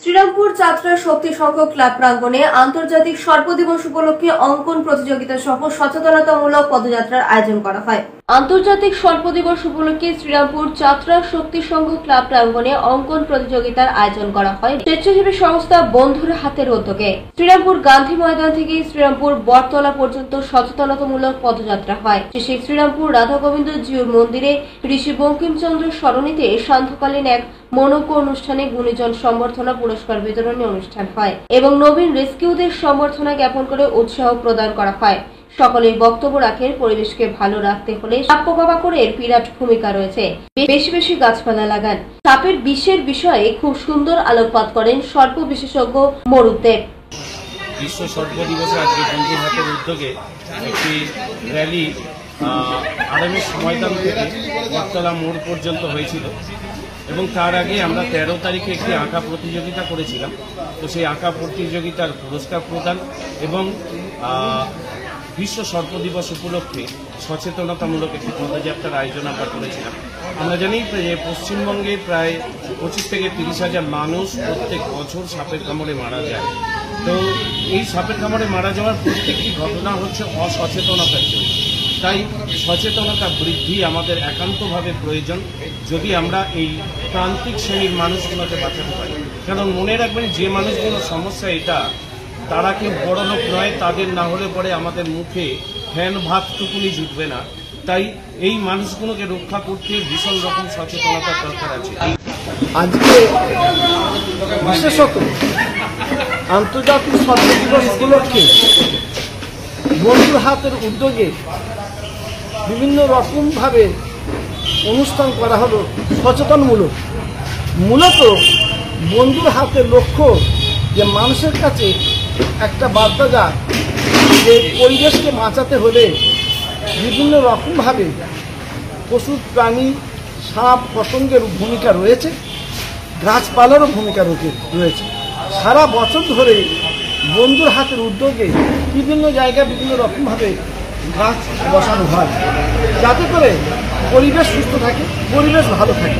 শ্রীরামপুর যাত্রা শক্তি সংঘ ক্লাব প্রাঙ্গণে আন্তর্জাতিক সর্প দিবস উপলক্ষে অঙ্কন প্রতিযোগিতা সহ সচেতনতামূলক পদযাত্রার আয়োজন করা হয়। আন্তর্জাতিক সর্প দিবস উপলক্ষে শ্রীরামপুর যাত্রা শক্তি সংঘ ক্লাব প্রাঙ্গণে অঙ্কন প্রতিযোগিতার আয়োজন করা হয় স্বেচ্ছাসেবী সংস্থা বন্ধুর হাতের উদ্যোগে। শ্রীরামপুর গান্ধী ময়দান থেকে শ্রীরামপুর বটতলা পর্যন্ত সচেতনতামূলক পদযাত্রা হয়। শেষে শ্রীরামপুর রাধা গোবিন্দ জিউর মন্দিরে ঋষি বঙ্কিমচন্দ্র স্মরণীতে সান্ধ্যকালীন এক মনোজ্ঞ অনুষ্ঠানে গুণীজন সম্বর্ধনা পুরস্কার বিতরণী অনুষ্ঠান হয় এবং নবীন রেস্কিউদের সম্বর্ধনা জ্ঞাপন করে উৎসাহ প্রদান করা হয়। সকলেই বক্তব্য রাখেন পরিবেশকে ভালো রাখতে হলে সাপ পোকামাকড়ের বিরাট ভূমিকা রয়েছে, বেশি বেশি গাছপালা লাগান। সাপের বিষের বিষয়ে খুব সুন্দর আলোকপাত করেন সর্প বিশেষজ্ঞ মরুদেব। বিশ্ব সর্প দিবসে আজকে বন্ধুর হাতের উদ্যোগে একটি র্যালি আড়াইশ ময়দান থেকে বটতলা মোড় পর্যন্ত হয়েছিল এবং তার আগে আমরা 13 তারিখে একটি আঁকা প্রতিযোগিতা করেছিলাম। তো সেই আঁকা প্রতিযোগিতার পুরস্কার প্রদান এবং বিশ্ব সর্প দিবস উপলক্ষে সচেতনতামূলক একটি পদযাত্রার আয়োজন আমরা করেছিলাম। আমরা জানি যে পশ্চিমবঙ্গে প্রায় 25 থেকে 30 হাজার মানুষ প্রত্যেক বছর সাপের কামড়ে মারা যায়। তো এই সাপের কামড়ে মারা যাওয়ার প্রত্যেকটি ঘটনা হচ্ছে অসচেতনতার জন্য। তাই সচেতনতা বৃদ্ধি আমাদের একান্তভাবে প্রয়োজন যদি আমরা এই প্রান্তিক শ্রেণীর মানুষগুলোকে বাঁচাতে পারি। কারণ মনে রাখবেন, যে মানুষগুলোর সমস্যা এটা, তারা কেউ বড় লোক নয়, তাদের না হলে পরে আমাদের মুখে ফ্যান ভাতটুকুনি জুটবে না। তাই এই মানুষগুলোকে রক্ষা করতে ভীষণ রকম সচেতনতার দরকার আছে। আজকে বিশেষত আন্তর্জাতিক সর্প দিবস উপলক্ষে বন্ধুর হাতের উদ্যোগে বিভিন্ন রকমভাবে অনুষ্ঠান করা হলো সচেতনমূলক। মূলত বন্ধুর হাতের লক্ষ্য যে মানুষের কাছে একটা বার্তা যায় যে পরিবেশকে বাঁচাতে হলে বিভিন্ন রকমভাবে পশু প্রাণী সাপ পতঙ্গের ভূমিকা রয়েছে, গাছপালারও ভূমিকা রয়েছে। সারা বছর ধরে বন্ধুর হাতের উদ্যোগে বিভিন্ন জায়গায় বিভিন্ন রকমভাবে গাছ বসানো হয় যাতে করে পরিবেশ সুস্থ থাকে, পরিবেশ ভালো থাকে।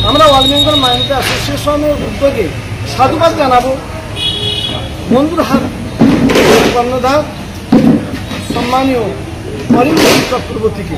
আমরা অল বেঙ্গল মাইন্ড অ্যাসোসিয়েশনের উদ্যোগে সাধুবাদ জানাবো বন্ধুর হাত কর্ণধার সম্মানীয় অরিন্দম চক্রবর্তীকে।